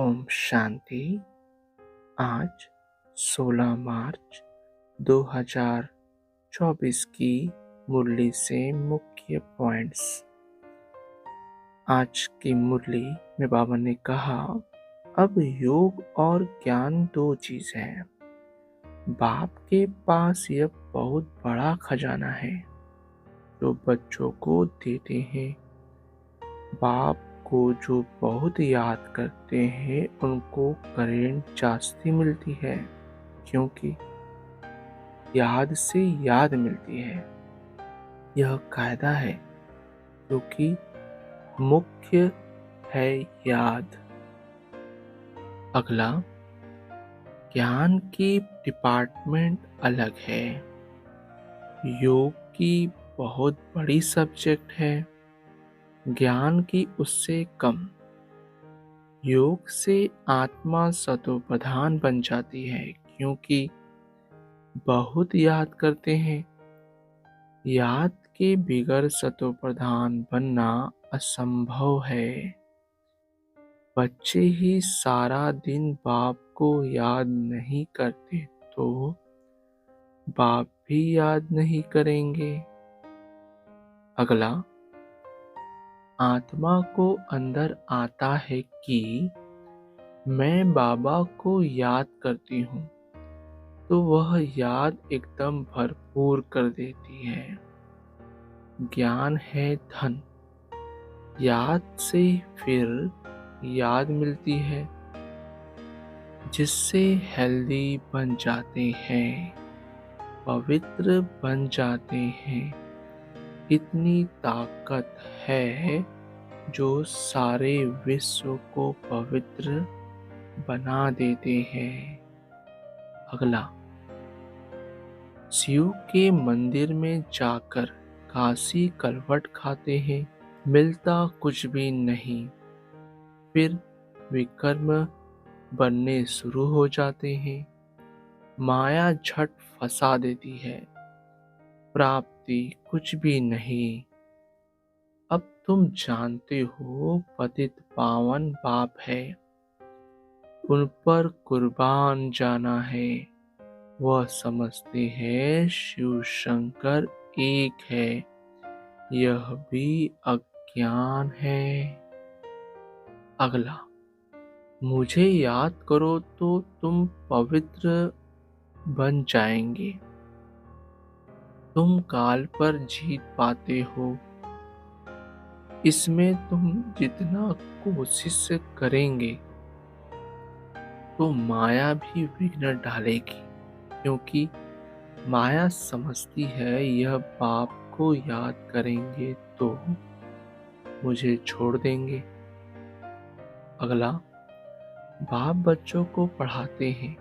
ओम शांति। आज 16 मार्च 2024 की मुरली से मुख्य पॉइंट्स। आज की मुरली में बाबा ने कहा, अब योग और ज्ञान दो चीज है। बाप के पास यह बहुत बड़ा खजाना है जो बच्चों को देते हैं। बाप को जो बहुत याद करते हैं उनको करेंट जास्ती मिलती है, क्योंकि याद से याद मिलती है। यह कायदा है क्योंकि मुख्य है याद। अगला, ज्ञान की डिपार्टमेंट अलग है। योग की बहुत बड़ी सब्जेक्ट है, ज्ञान की उससे कम। योग से आत्मा सतोप्रधान बन जाती है क्योंकि बहुत याद करते हैं। याद के बिगड़ सतोप्रधान बनना असंभव है। बच्चे ही सारा दिन बाप को याद नहीं करते तो बाप भी याद नहीं करेंगे। अगला, आत्मा को अंदर आता है कि मैं बाबा को याद करती हूँ, तो वह याद एकदम भरपूर कर देती है। ज्ञान है धन, याद से फिर याद मिलती है, जिससे हेल्दी बन जाते हैं, पवित्र बन जाते हैं। इतनी ताकत है जो सारे विश्व को पवित्र बना देते हैं। अगला, शिव के मंदिर में जाकर काशी कलवट खाते हैं, मिलता कुछ भी नहीं। फिर विकर्म बनने शुरू हो जाते हैं, माया झट फंसा देती है, प्राप्ति कुछ भी नहीं। अब तुम जानते हो पतित पावन बाप है, उन पर कुर्बान जाना है। वह समझते हैं शिव शंकर एक है, यह भी अज्ञान है। अगला, मुझे याद करो तो तुम पवित्र बन जाएंगे। तुम काल पर जीत पाते हो, इसमें तुम जितना कोशिश करेंगे तो माया भी विघ्न डालेगी, क्योंकि माया समझती है यह बाप को याद करेंगे तो मुझे छोड़ देंगे। अगला, बाप बच्चों को पढ़ाते हैं,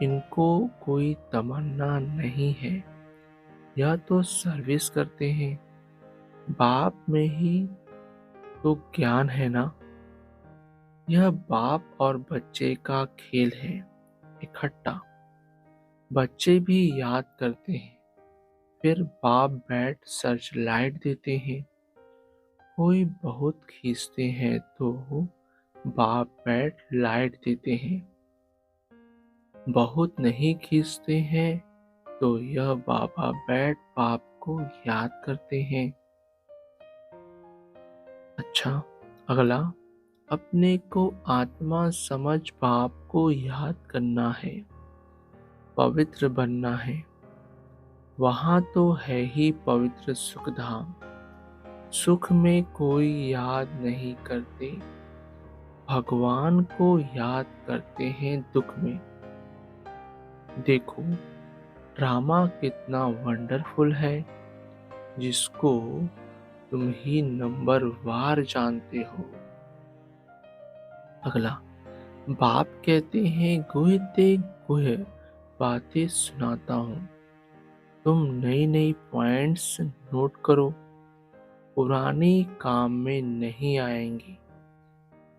इनको कोई तमन्ना नहीं है, यह तो सर्विस करते हैं। बाप में ही तो ज्ञान है ना। यह बाप और बच्चे का खेल है इकट्ठा। बच्चे भी याद करते हैं, फिर बाप बैठ सर्च लाइट देते हैं। कोई बहुत खींचते हैं तो बाप बैठ लाइट देते हैं। बहुत नहीं खींचते हैं तो यह बाबा बैठ बाप को याद करते हैं। अच्छा, अगला, अपने को आत्मा समझ बाप को याद करना है, पवित्र बनना है। वहाँ तो है ही पवित्र सुख धाम। सुख में कोई याद नहीं करते, भगवान को याद करते हैं दुख में। देखो ड्रामा कितना वंडरफुल है, जिसको तुम ही नंबर वार जानते हो। अगला, बाप कहते हैं गुह ते गुह बातें सुनाता हूँ, तुम नई नई पॉइंट्स नोट करो, पुरानी काम में नहीं आएंगी।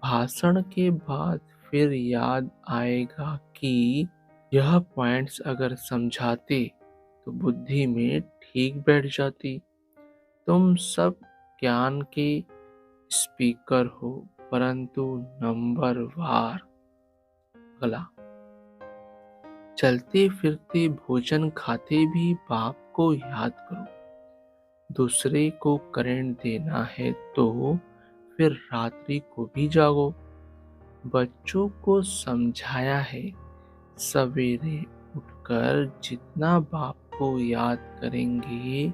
भाषण के बाद फिर याद आएगा कि यह पॉइंट्स अगर समझाते तो बुद्धि में ठीक बैठ जाती। तुम सब ज्ञान के स्पीकर हो, परंतु नंबर वार। अगला, चलते फिरते भोजन खाते भी बाप को याद करो। दूसरे को करंट देना है तो फिर रात्रि को भी जागो। बच्चों को समझाया है, सवेरे उठकर जितना बाप को याद करेंगे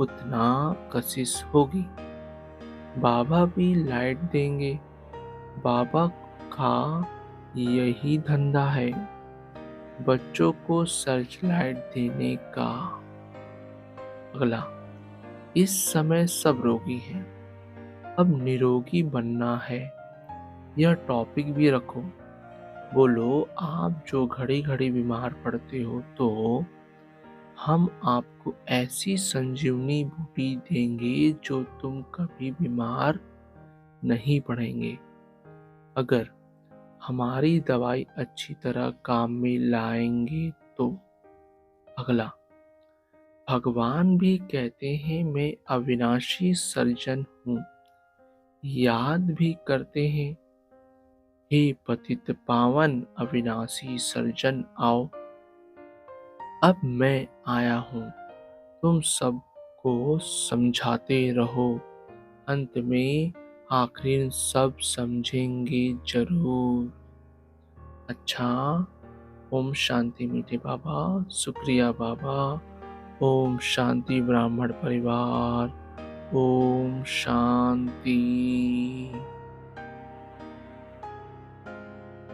उतना कशिश होगी। बाबा भी लाइट देंगे। बाबा का यही धंधा है, बच्चों को सर्च लाइट देने का। अगला, इस समय सब रोगी हैं, अब निरोगी बनना है। यह टॉपिक भी रखो। बोलो, आप जो घड़ी घड़ी बीमार पड़ते हो तो हम आपको ऐसी संजीवनी बूटी देंगे जो तुम कभी बीमार नहीं पड़ेंगे अगर हमारी दवाई अच्छी तरह काम में लाएंगे तो। अगला, भगवान भी कहते हैं मैं अविनाशी सर्जन हूँ। याद भी करते हैं, हे पतित पावन अविनाशी सर्जन आओ। अब मैं आया हूँ, तुम सबको समझाते रहो। अंत में आखिर सब समझेंगे जरूर। अच्छा, ओम शांति मीठे बाबा। शुक्रिया बाबा। ओम शांति ब्राह्मण परिवार। ओम शांति।